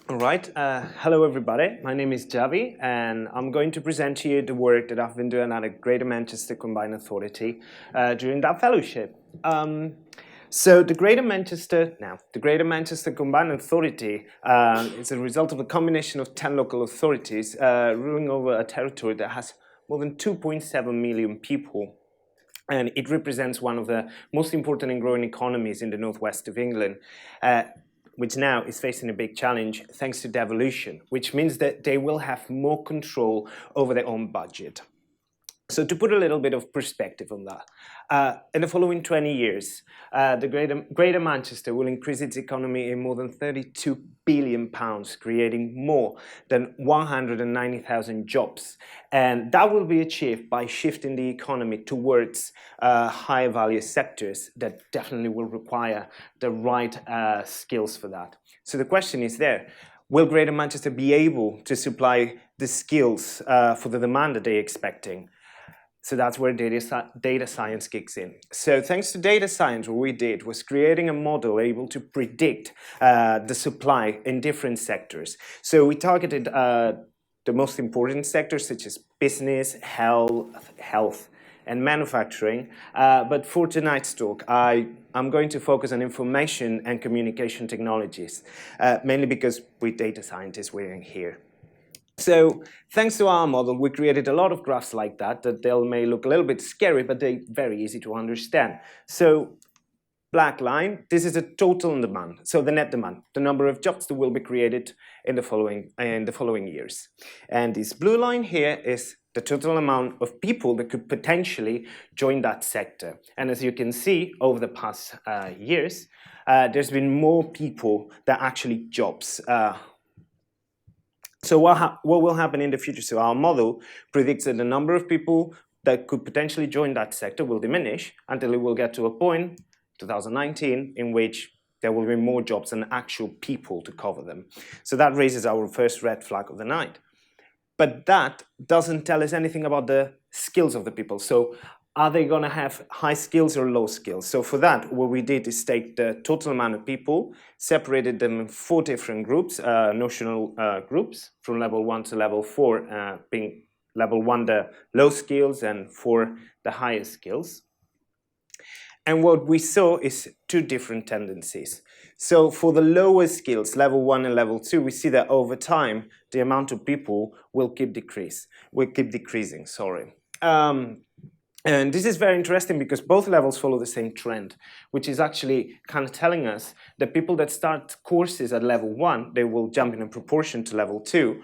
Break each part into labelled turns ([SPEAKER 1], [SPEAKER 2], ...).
[SPEAKER 1] All right. Hello, everybody. My name is Xavier, and I'm going to present to you the work that I've been doing at the Greater Manchester Combined Authority during that fellowship. The Greater Manchester Combined Authority is a result of a combination of 10 local authorities ruling over a territory that has more than 2.7 million people. And it represents one of the most important and growing economies in the northwest of England, which now is facing a big challenge thanks to devolution, which means that they will have more control over their own budget. So to put a little bit of perspective on that, in the following 20 years, the Greater Manchester will increase its economy in more than £32 billion, creating more than 190,000 jobs. And that will be achieved by shifting the economy towards higher value sectors that definitely will require the right skills for that. So the question is there, will Greater Manchester be able to supply the skills for the demand that they're expecting? So that's where data science kicks in. So thanks to data science, what we did was creating a model able to predict the supply in different sectors. So we targeted the most important sectors such as business, health, and manufacturing. But for tonight's talk, I'm going to focus on information and communication technologies, mainly because we're data scientists we're in here. So thanks to our model, we created a lot of graphs like that they may look a little bit scary, but they're very easy to understand. So black line, this is the total demand, so the net demand, the number of jobs that will be created in the following years. And this blue line here is the total amount of people that could potentially join that sector. And as you can see, over the past years, there's been more people than actually jobs. So what will happen in the future? So our model predicts that the number of people that could potentially join that sector will diminish until it will get to a point, 2019, in which there will be more jobs than actual people to cover them. So that raises our first red flag of the night. But that doesn't tell us anything about the skills of the people. So are they going to have high skills or low skills? So for that, what we did is take the total amount of people, separated them in 4 different groups, notional groups, from level 1 to level 4, being level 1 the low skills and 4 the highest skills. And what we saw is 2 different tendencies. So for the lower skills, level 1 and level 2, we see that over time, the amount of people will keep decreasing. And this is very interesting because both levels follow the same trend, which is actually kind of telling us that people that start courses at level 1, they will jump in a proportion to level 2,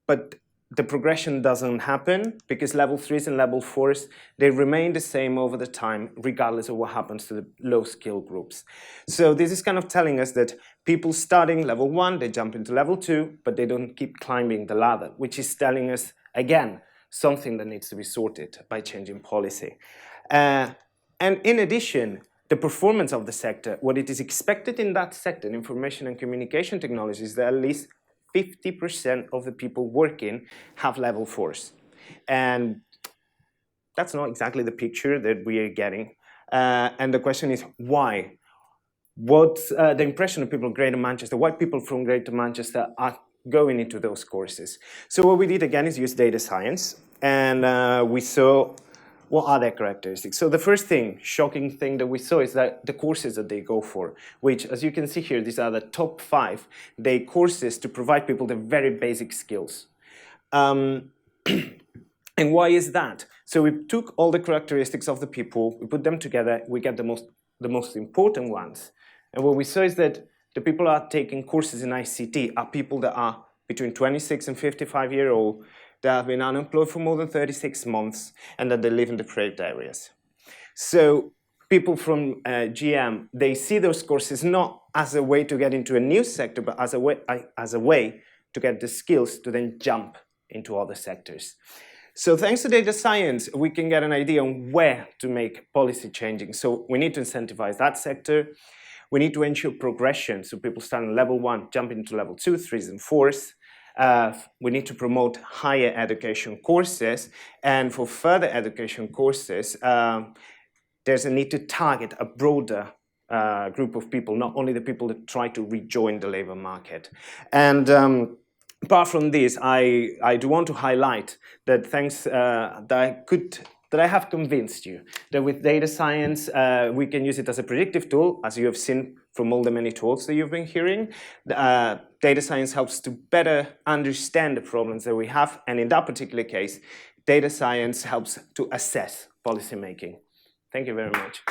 [SPEAKER 1] but the progression doesn't happen because level 3s and level 4s, they remain the same over the time, regardless of what happens to the low skill groups. So this is kind of telling us that people starting level 1, they jump into level 2, but they don't keep climbing the ladder, which is telling us, again, something that needs to be sorted by changing policy. And in addition, the performance of the sector, what it is expected in that sector, in information and communication technology, is that at least 50% of the people working have level 4s. And that's not exactly the picture that we are getting. And the question is, why? What's the impression of people in Greater Manchester? Why people from Greater Manchester are going into those courses? So what we did again is use data science, and we saw what are their characteristics. So the first thing, shocking thing that we saw is that the courses that they go for, which as you can see here, these are the top 5 courses to provide people the very basic skills. And why is that? So we took all the characteristics of the people, we put them together, we get the most important ones. And what we saw is that the people that are taking courses in ICT are people that are between 26 and 55 years old, that have been unemployed for more than 36 months, and that they live in deprived areas. So people from GM, they see those courses not as a way to get into a new sector, but as a way to get the skills to then jump into other sectors. So thanks to data science, we can get an idea on where to make policy changing. So we need to incentivize that sector. We need to ensure progression, so people start on level 1, jump into level 2, 3s, and 4s. We need to promote higher education courses, and for further education courses, there's a need to target a broader group of people, not only the people that try to rejoin the labor market. And apart from this, I do want to highlight that that I have convinced you that with data science, we can use it as a predictive tool, as you have seen from all the many talks that you've been hearing. Data science helps to better understand the problems that we have, and in that particular case, data science helps to assess policymaking. Thank you very much.